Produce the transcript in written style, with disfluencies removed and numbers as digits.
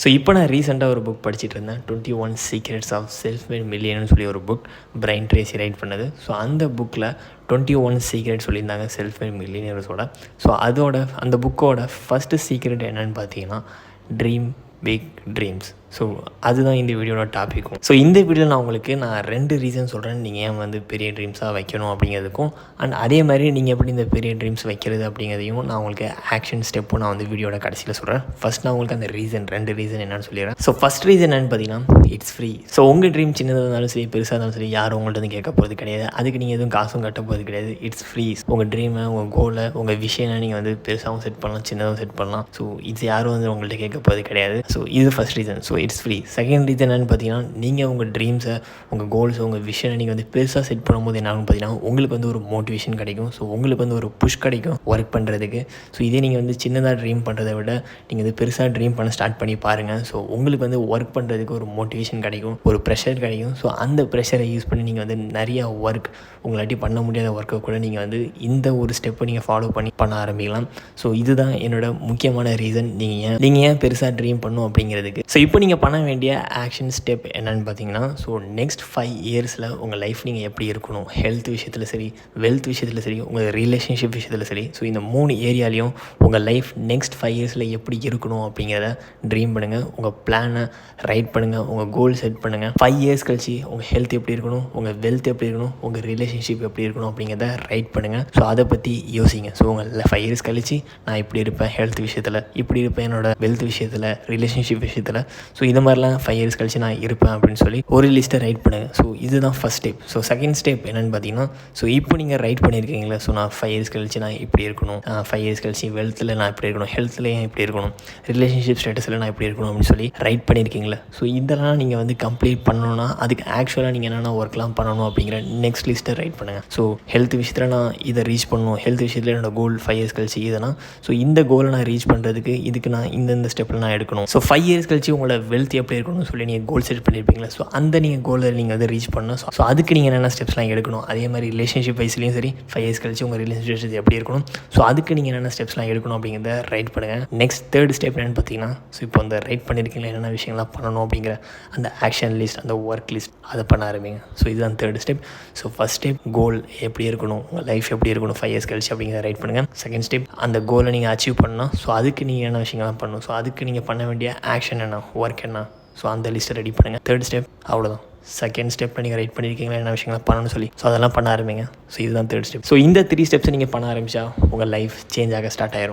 So இப்போ நான் ரீசெண்டாக ஒரு புக் படிச்சுட்டு இருந்தேன். 21 சீக்ரெட்ஸ் ஆஃப் செல்ஃப் மேட் மில்லியனர்னு சொல்லி ஒரு புக், பிரைன் ட்ரேசி ரைட் பண்ணது. ஸோ அந்த புக்கில் 21 சீக்ரெட் சொல்லியிருந்தாங்க செல்ஃப் மேட் மில்லியனர்ஸோட. ஸோ அந்த புக்கோட ஃபஸ்ட்டு சீக்ரெட் என்னென்னு பார்த்தீங்கன்னா, ட்ரீம் பிக் ட்ரீம்ஸ். ஸோ அதுதான் இந்த வீடியோட டாப்பிக்கும். ஸோ இந்த வீடியோவில் நான் 2 ரீசன் சொல்கிறேன், நீங்கள் ஏன் பெரிய ட்ரீம்ஸாக வைக்கணும் அப்படிங்கிறதுக்கும், அண்ட் அதே மாதிரி நீங்கள் எப்படி இந்த பெரிய ட்ரீம்ஸ் வைக்கிறது அப்படிங்கிறதையும் நான் உங்களுக்கு ஆக்ஷன் ஸ்டெப்பும் நான் வீடியோட கடைசியில் சொல்கிறேன். ஃபஸ்ட் நான் உங்களுக்கு அந்த 2 ரீசன் என்னென்னு சொல்லிடுறேன். ஸோ ஃபஸ்ட் ரீசன் என்னென்னு பார்த்தீங்கன்னா, இட்ஸ் ஃப்ரீ. ஸோ உங்கள் ட்ரீம் சின்னதாக இருந்தாலும் சரி, பெருசாக இருந்தாலும் சரி, யாரும் உங்கள்கிட்ட கேட்க போகிறது கிடையாது. அதுக்கு நீங்கள் எதுவும் காசும் கட்ட போகிறது கிடையாது. It's free. உங்கள் ட்ரீமை, உங்கள் கோலை, உங்கள் விஷயம் நீங்கள் பெருசாகவும் செட் பண்ணலாம், சின்னதாகவும் செட் பண்ணலாம். ஸோ இது யாரும் உங்கள்கிட்ட கேட்க போகிறது கிடையாது. ஸோ இது first reason. So it's free. Second reason என்னென்னு பார்த்தீங்கன்னா, நீங்கள் உங்கள் ட்ரீம்ஸை, உங்கள் கோல்ஸ், உங்கள் விஷனை நீங்கள் பெருசாக செட் பண்ணும்போது என்ன ஆகும் பார்த்தீங்கன்னா, உங்களுக்கு ஒரு மோட்டிவேஷன் கிடைக்கும். ஸோ உங்களுக்கு ஒரு புஷ் கிடைக்கும் ஒர்க் பண்ணுறதுக்கு. ஸோ இதே நீங்கள் சின்னதாக ட்ரீம் பண்ணுறதை விட நீங்கள் பெருசாக ட்ரீம் பண்ண ஸ்டார்ட் பண்ணி பாருங்கள். ஸோ உங்களுக்கு ஒர்க் பண்ணுறதுக்கு ஒரு மோட்டிவேஷன் கிடைக்கும், ஒரு ப்ரெஷர் கிடைக்கும். ஸோ அந்த ப்ரெஷரை யூஸ் பண்ணி நீங்கள் நிறையா ஒர்க், உங்களாட்டி பண்ண முடியாத ஒர்க்கை கூட நீங்கள் இந்த ஒரு ஸ்டெப்பை நீங்கள் ஃபாலோ பண்ண ஆரம்பிக்கலாம். ஸோ இதுதான் என்னோட முக்கியமான ரீசன், நீங்கள் ஏன் பெருசாக ட்ரீம் பண்ணணும் அப்படிங்கிறதுக்கு. ஸோ இப்போ நீங்கள் பண்ண வேண்டிய ஆக்ஷன் ஸ்டெப் என்னென்னு பார்த்தீங்கன்னா, ஸோ நெக்ஸ்ட் 5 இயர்ஸில் உங்கள் லைஃப் நீங்கள் எப்படி இருக்கணும், ஹெல்த் விஷயத்தில் சரி, வெல்த் விஷயத்தில் சரி, உங்கள் ரிலேஷன்ஷிப் விஷயத்தில் சரி, ஸோ இந்த 3 ஏரியாலையும் உங்கள் லைஃப் நெக்ஸ்ட் 5 இயர்ஸில் எப்படி இருக்கணும் அப்படிங்கிறத ட்ரீம் பண்ணுங்கள். உங்கள் பிளானை ரைட் பண்ணுங்கள், உங்கள் கோல் செட் பண்ணுங்கள். 5 இயர்ஸ் கழிச்சு உங்கள் ஹெல்த் எப்படி இருக்கணும், உங்கள் வெல்த் எப்படி இருக்கணும், உங்கள் ரிலேஷன்ஷிப் எப்படி இருக்கணும் அப்படிங்கிறத ரைட் பண்ணுங்கள். ஸோ அதை பற்றி யோசிங்க. ஸோ உங்கள் 5 இயர்ஸ் கழிச்சு நான் இப்படி இருப்பேன் ஹெல்த் விஷயத்தில், இப்படி இருப்பேன் என்னோட வெல்த் விஷயத்தில், ரிலேஷன்ஷிப் விஷயத்தில். ஸோ இது மாதிரிலாம் 5 இயர்ஸ் கழிச்சு நான் இருப்பேன் அப்படின்னு சொல்லி ஒரு லிஸ்ட்டை ரைட் பண்ணுங்கள். ஸோ இதுதான் first step. So second step என்னென்னு பார்த்தீங்கன்னா, ஸோ இப்போ நீங்கள் ரைட் பண்ணியிருக்கீங்களா, ஸோ நான் 5 இயர்ஸ் கழிச்சு நான் இப்படி இருக்கணும், 5 இயர்ஸ் கழிச்சு வெல்த்தில் நான் இப்படி இருக்கணும், ஹெல்த்தில் ஏன் இப்படி இருக்கணும், ரிலேஷன்ஷிப் ஸ்டேட்டஸில் நான் இப்படி இருக்கணும் அப்படின்னு சொல்லி ரைட் பண்ணியிருக்கீங்களா. ஸோ இதெல்லாம் நீங்கள் கம்ப்ளீட் பண்ணணும்னா அதுக்கு ஆக்சுவலாக நீங்கள் என்னென்ன ஒர்க்லாம் பண்ணணும் அப்படிங்கிற நெக்ஸ்ட் லிஸ்ட்டை ரைட் பண்ணுங்கள். ஸோ ஹெல்த் விஷயத்தில் நான் இதை ரீச் பண்ணணும், ஹெல்த் விஷயத்தில் என்னோட கோல் 5 இயர்ஸ் கழிச்சு இதுனா, ஸோ இந்த கோலை நான் ரீச் பண்ணுறதுக்கு இதுக்கு நான் இந்த ஸ்டெப்பில் நான் எடுக்கணும். ஸோ 5 இயர்ஸ் கழிச்சு உங்களோட வெல்த் எப்படி இருக்கணும்னு சொல்லி நீங்கள் கோல் செட் பண்ணியிருப்பீங்களா. ஸோ அந்த நீங்கள் கோலை நீங்கள் ரீச் பண்ணணும். ஸோ அதுக்கு நீங்கள் என்னென்ன ஸ்டெப்ஸ்லாம் எடுக்கணும். அதே மாதிரி ரிலேஷன்ஷிப் வைஸ்லையும் சரி, 5 இயர்ஸ் கழிச்சு உங்கள் ரிலேஷன்ஷிப் எப்படி இருக்கணும், ஸோ அதுக்கு நீங்கள் என்னென்ன ஸ்டெப்ஸ்லாம் எடுக்கணும் அப்படிங்கிறத ரைட் பண்ணுங்கள். நெக்ஸ்ட் தேர்ட் ஸ்டெப் என்னென்னு பார்த்தீங்கன்னா, ஸோ இப்போ அந்த ரைட் பண்ணியிருக்கீங்களா என்னென்ன விஷயங்கள்லாம் பண்ணணும் அப்படிங்கிற அந்த ஆக்ஷன் லிஸ்ட், அந்த ஒர்க் லிஸ்ட், அதை பண்ண ஆரம்பிங்க. ஸோ இதுதான் third step. So first step goal எப்படி இருக்கணும், உங்கள் லைஃப் எப்படி இருக்கணும் 5 இயர்ஸ் கழிச்சு அப்படிங்கிறத ரைட் பண்ணுங்கள். செகண்ட் ஸ்டெப் அந்த கோலை நீங்கள் அச்சீவ் பண்ணணும். ஸோ அதுக்கு நீங்கள் என்ன விஷயங்கள்லாம் பண்ணணும், ஸோ அதுக்கு நீங்கள் பண்ண வேண்டிய ஆக்ஷன் என்ன, ஒர்க் என்ன, ஸோ அந்த லிஸ்ட்டை ரெடி பண்ணுங்கள். தேர்ட் ஸ்டெப் அவ்வளோதான். செகண்ட் ஸ்டெப்பில் நீங்கள் ரைட் பண்ணியிருக்கீங்களா என்ன விஷயங்கள்லாம் பண்ணணும்னு சொல்லி, ஸோ அதெல்லாம் பண்ண ஆரம்பிங்க. ஸோ இதுதான் தேர்ட் ஸ்டெப். ஸோ இந்த 3 ஸ்டெப்ஸை நீங்கள் பண்ண ஆரம்பித்தா உங்கள் லைஃப் சேஞ்ச் ஆக ஸ்டார்ட் ஆயிரும்.